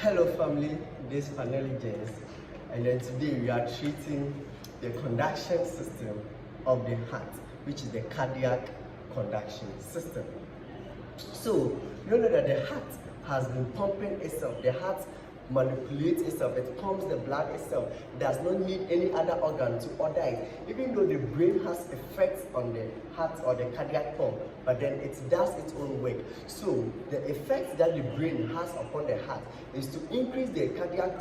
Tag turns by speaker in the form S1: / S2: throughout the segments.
S1: Hello family, this is Panelli James, and then today we are treating the conduction system of the heart, which is the cardiac conduction system. So you know that the heart has been pumping itself. The heart manipulates itself, it pumps the blood itself, does not need any other organ to order it, even though the brain has effects on the heart or the cardiac pump, but then it does its own work. So the effects that the brain has upon the heart is to increase the cardiac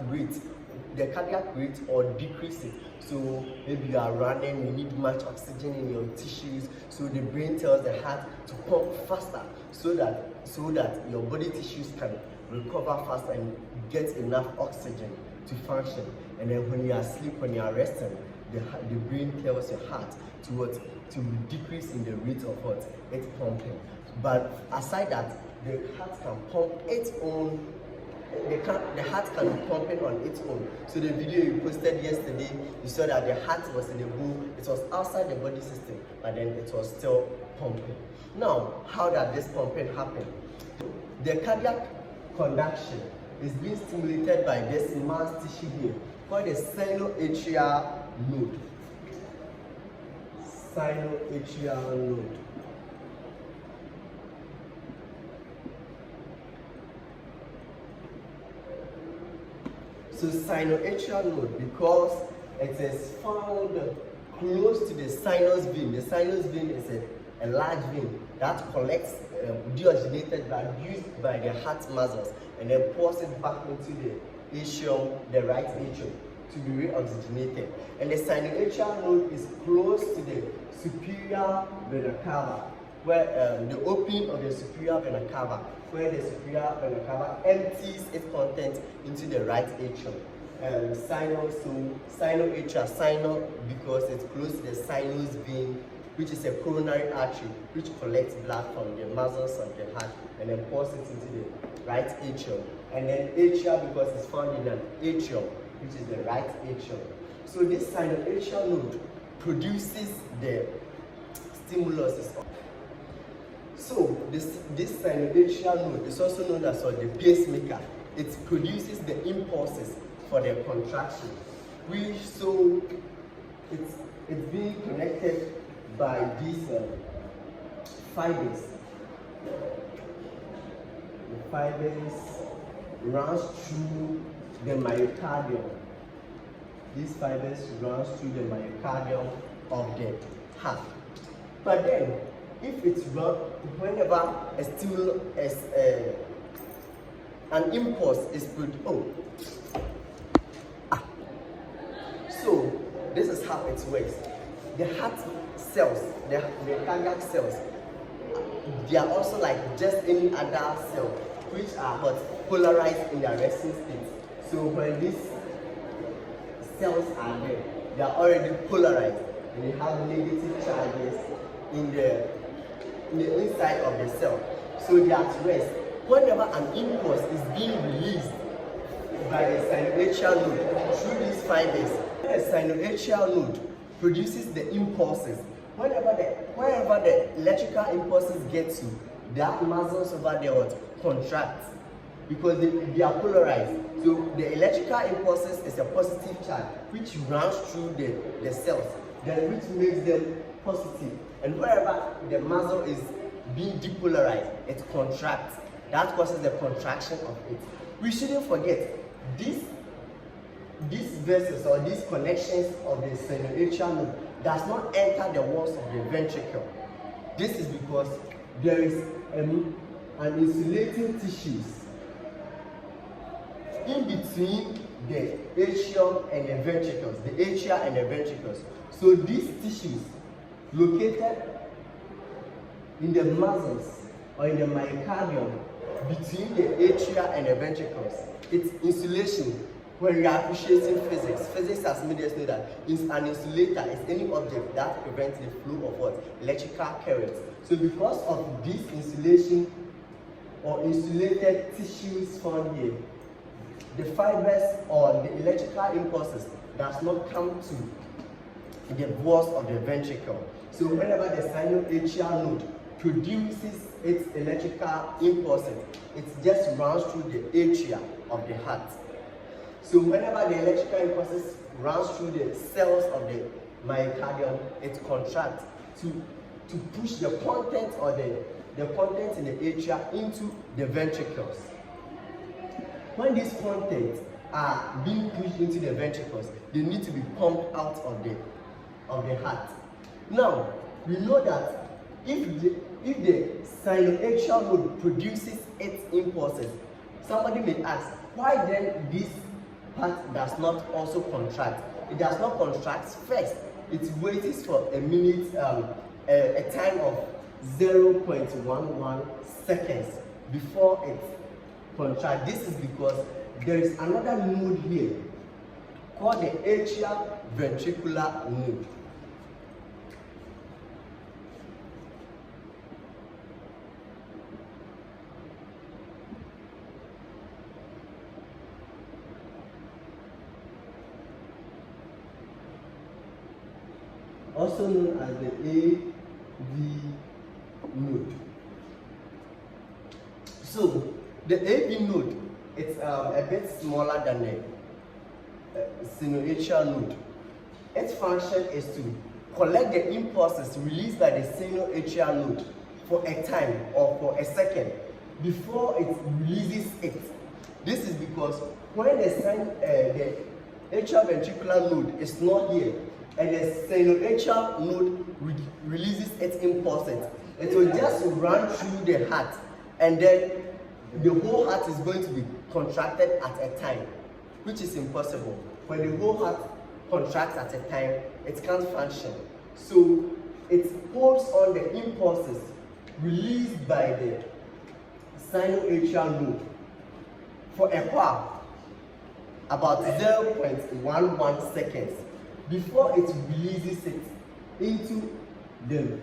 S1: rate or decrease it. So maybe you are running, you need much oxygen in your tissues, so the brain tells the heart to pump faster so that your body tissues can recover fast and get enough oxygen to function. And then when you are asleep, when you are resting, the brain tells your heart to decrease in the rate of it's pumping. But aside that, the heart can pump its own. The heart can be pumping on its own. So the video you posted yesterday, you saw that the heart was in the bowl, it was outside the body system, but then it was still pumping. Now, how does this pumping happen? The cardiac conduction is being stimulated by this mass tissue here called the sinoatrial node. Sinoatrial node. So sinoatrial node, because it is found close to the sinus vein. The sinus vein is a large vein that collects deoxygenated blood used by the heart muscles and then pours it back into the atrium, the right atrium, to be reoxygenated. And the sinoatrial node is close to the superior vena cava, where the opening of the superior vena cava, where the superior vena cava empties its content into the right atrium. Sinoatrial, sino because it's close to the sinus vein, which is a coronary artery which collects blood from the muscles of the heart and then pours it into the right atrium. And then atria because it's found in an atrium, which is the right atrium. So this sinoatrial node produces the stimulus. So this sinoatrial node is also known as the pacemaker. It produces the impulses for the contraction. So it's being connected by these fibers. The fibers runs through the myocardium. These fibers runs through the myocardium of the heart. But then, if it's run, whenever an impulse is produced, so this is how it works. The heart cells, the cardiac cells, they are also like just any other cell, which are polarized in their resting state. So when these cells are there, they are already polarized and they have negative charges in the inside of the cell. So they are at rest. Whenever an impulse is being released by the sinoatrial node through these fibers, the sinoatrial node produces the impulses. Wherever the electrical impulses get to, that muscles over there contract because they are polarized. So the electrical impulses is a positive charge which runs through the cells, then which makes them positive. And wherever the muscle is being depolarized, it contracts. That causes the contraction of it. We shouldn't forget these vessels or these connections of the sinoatrial node does not enter the walls of the ventricle. This is because there is an insulating tissues in between the atrium and the ventricles, the atria and the ventricles. So these tissues located in the muscles or in the myocardium between the atria and the ventricles, it's insulation. When we are appreciating physics has made us know that an insulator is any object that prevents the flow of electrical currents. So because of this insulation or insulated tissues found here, the fibers or the electrical impulses does not come to the walls of the ventricle. So whenever the sinoatrial node produces its electrical impulses, it just runs through the atria of the heart. So whenever the electrical impulses runs through the cells of the myocardium, it contracts to push the content or the content in the atria into the ventricles. When these contents are being pushed into the ventricles, they need to be pumped out of the heart. Now, we know that if the sinoatrial node produces its impulses, somebody may ask, why then this part does not also contract? It does not contract first. It waits for a minute, a time of 0.11 seconds before it contracts. This is because there is another node here called the atrial ventricular node. Also known as the AV node. So the AV node, it's a bit smaller than the sinoatrial node. Its function is to collect the impulses released by the sinoatrial node for a time or for a second before it releases it. This is because when the atrial ventricular node is not here and the sinoatrial node releases its impulses, it will just run through the heart, and then the whole heart is going to be contracted at a time, which is impossible. When the whole heart contracts at a time, it can't function. So it holds on the impulses released by the sinoatrial node for a while, about 0.11 seconds, before it releases it into the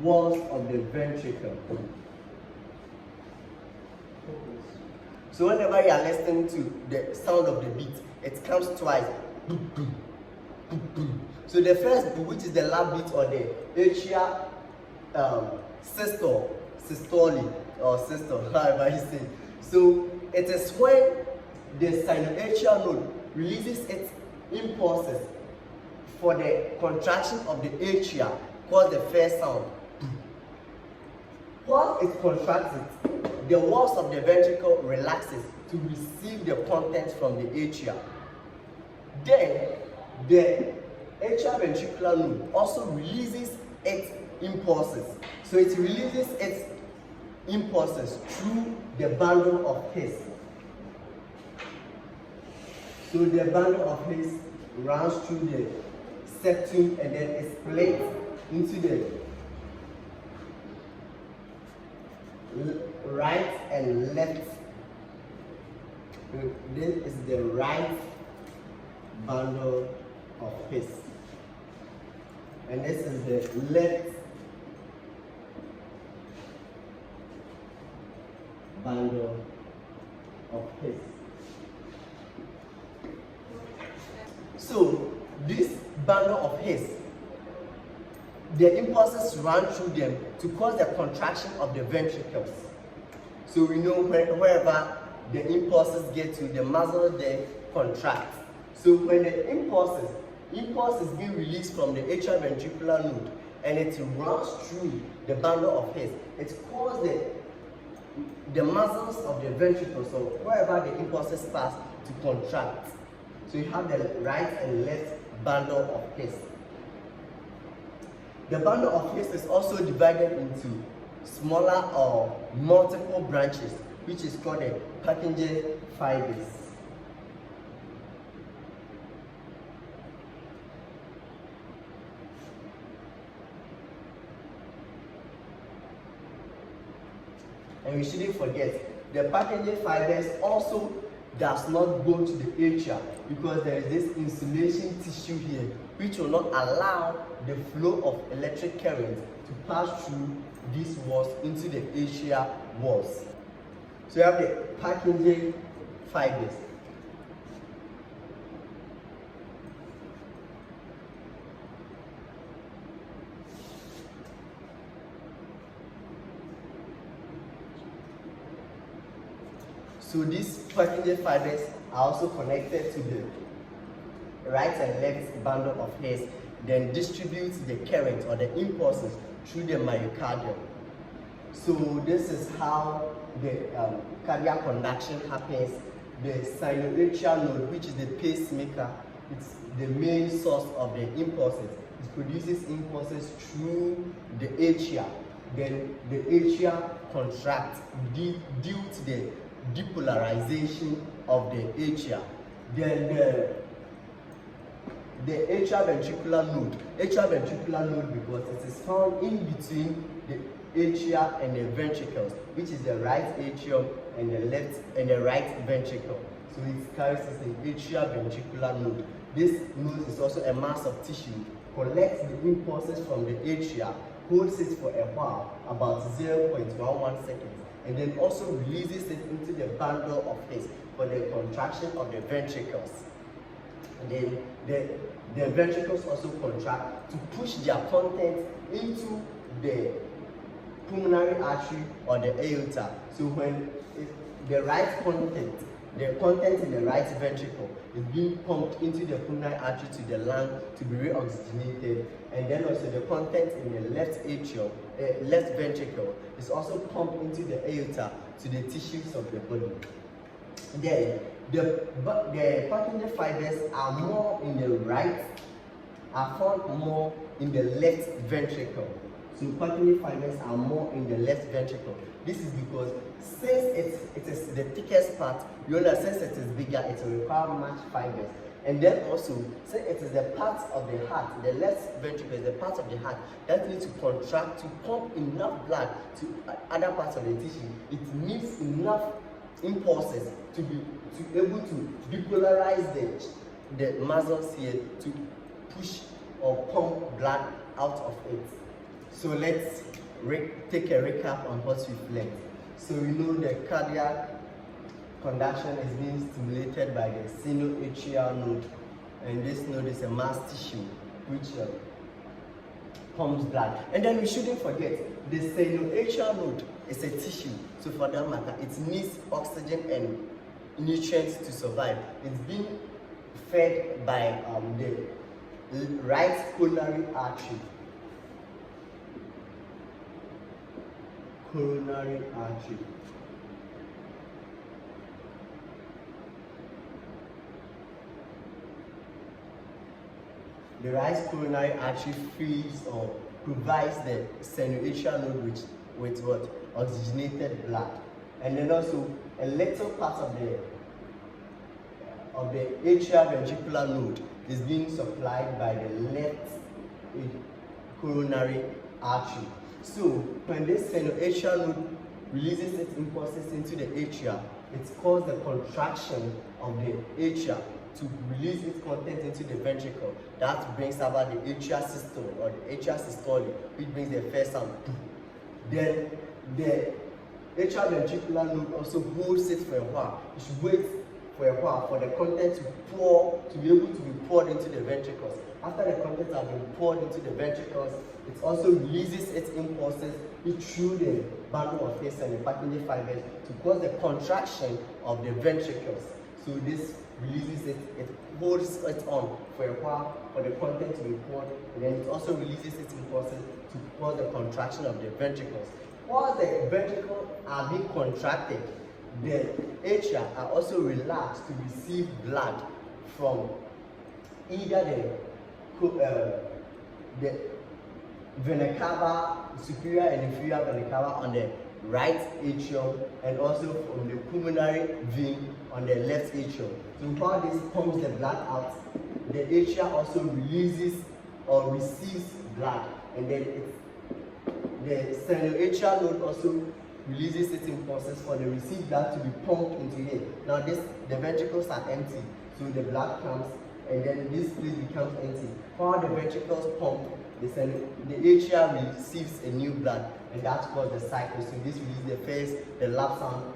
S1: walls of the ventricle. So whenever you are listening to the sound of the beat, it comes twice. Boom, boom, boom, boom. So the first beat, which is the lap beat or the atrial systole or systole, however you say. So it is when the sinoatrial node releases its impulses for the contraction of the atria, called the first sound. While it contracts it, the walls of the ventricle relaxes to receive the contents from the atria. Then the atrial ventricular node also releases its impulses. So it releases its impulses through the bundle of His. So the bundle of His runs through the septum and then is split into the right and left. This is the right bundle of His, and this is the left bundle of His. So this bundle of His, the impulses run through them to cause the contraction of the ventricles. So we know wherever the impulses get to, the muscles then contract. So when the impulse is being released from the atrial ventricular node and it runs through the bundle of His, it causes the muscles of the ventricles, so wherever the impulses pass, to contract. So you have the right and left bundle of His. The bundle of His is also divided into smaller or multiple branches, which is called the Purkinje fibers. And we shouldn't forget, the Purkinje fibers also does not go to the atria because there is this insulation tissue here which will not allow the flow of electric current to pass through these walls into the atria walls. So you have the Purkinje fibers. So these Purkinje fibers are also connected to the right and left bundle of hairs, then distributes the current or the impulses through the myocardium. So this is how the cardiac conduction happens. The sinoatrial node, which is the pacemaker, it's the main source of the impulses. It produces impulses through the atria. Then the atria contracts due to the depolarization of the atria. Then the atrioventricular node because it is found in between the atria and the ventricles, which is the right atrium and the left and the right ventricle. So it carries as an atrioventricular node. This node is also a mass of tissue, collects the impulses from the atria, holds it for a while, about 0.11 seconds, and then also releases it into the bundle of hairs for the contraction of the ventricles. And then the ventricles also contract to push their content into the pulmonary artery or the aorta. So when the content in the right ventricle is being pumped into the pulmonary artery to the lung to be reoxygenated, and then also the content in the left atrium, left ventricle is also pumped into the aorta to the tissues of the body. Then the Purkinje fibers are more in the right, are found more in the left ventricle. So Purkinje fibers are more in the left ventricle. This is because since it is the thickest part, you understand since it is bigger, it will require much fibers. And then also, since it is the part of the heart, the left ventricle is the part of the heart that needs to contract to pump enough blood to other parts of the tissue. It needs enough impulses to be able to depolarize the muscles here to push or pump blood out of it. So let's take a recap on what we've learned. So we know the cardiac conduction is being stimulated by the sinoatrial node, and this node is a mass tissue which pumps blood. And then we shouldn't forget the sinoatrial node is a tissue, so for that matter it needs oxygen and nutrients to survive. It's being fed by the right coronary artery. The right coronary artery feeds or provides the sinoatrial node with what? Oxygenated blood. And then also a little part of the atrioventricular node is being supplied by the left coronary artery. So when this sinoatrial node releases its impulses into the atria, it causes the contraction of the atria to release its content into the ventricle. That brings about the atrial systole or the atrial systole, which brings the first sound. Then the atrioventricular node also holds it for a while. It should wait for a while for the content to be able to be poured into the ventricles. After the contents have been poured into the ventricles, it also releases its impulses through the bundle of hairs and the Purkinje fibers to cause the contraction of the ventricles. So this releases it, it holds it on for a while for the content to be poured, and then it also releases its impulses to cause the contraction of the ventricles. While the ventricles are being contracted, the atria are also relaxed to receive blood from either the vena cava, superior and inferior vena cava on the right atrium, and also from the pulmonary vein on the left atrium. So while this pumps the blood out, the atria also releases or receives blood, and then the sinoatrial node also releases its impulses for the received blood to be pumped into it. Now the ventricles are empty, so the blood comes, and then this place becomes empty. While the ventricles pump, the atria receives a new blood, and that's called the cycle. So this releases the first, the lap sound,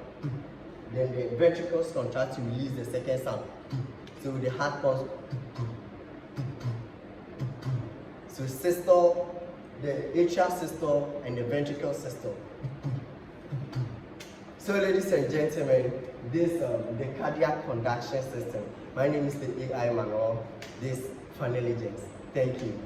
S1: then the ventricles contract to release the second sound. So the heart pumps. So systole, the atrial systole and the ventricle systole. So ladies and gentlemen, this the cardiac conduction system. My name is the AI Manuel, this funnel agents. Thank you.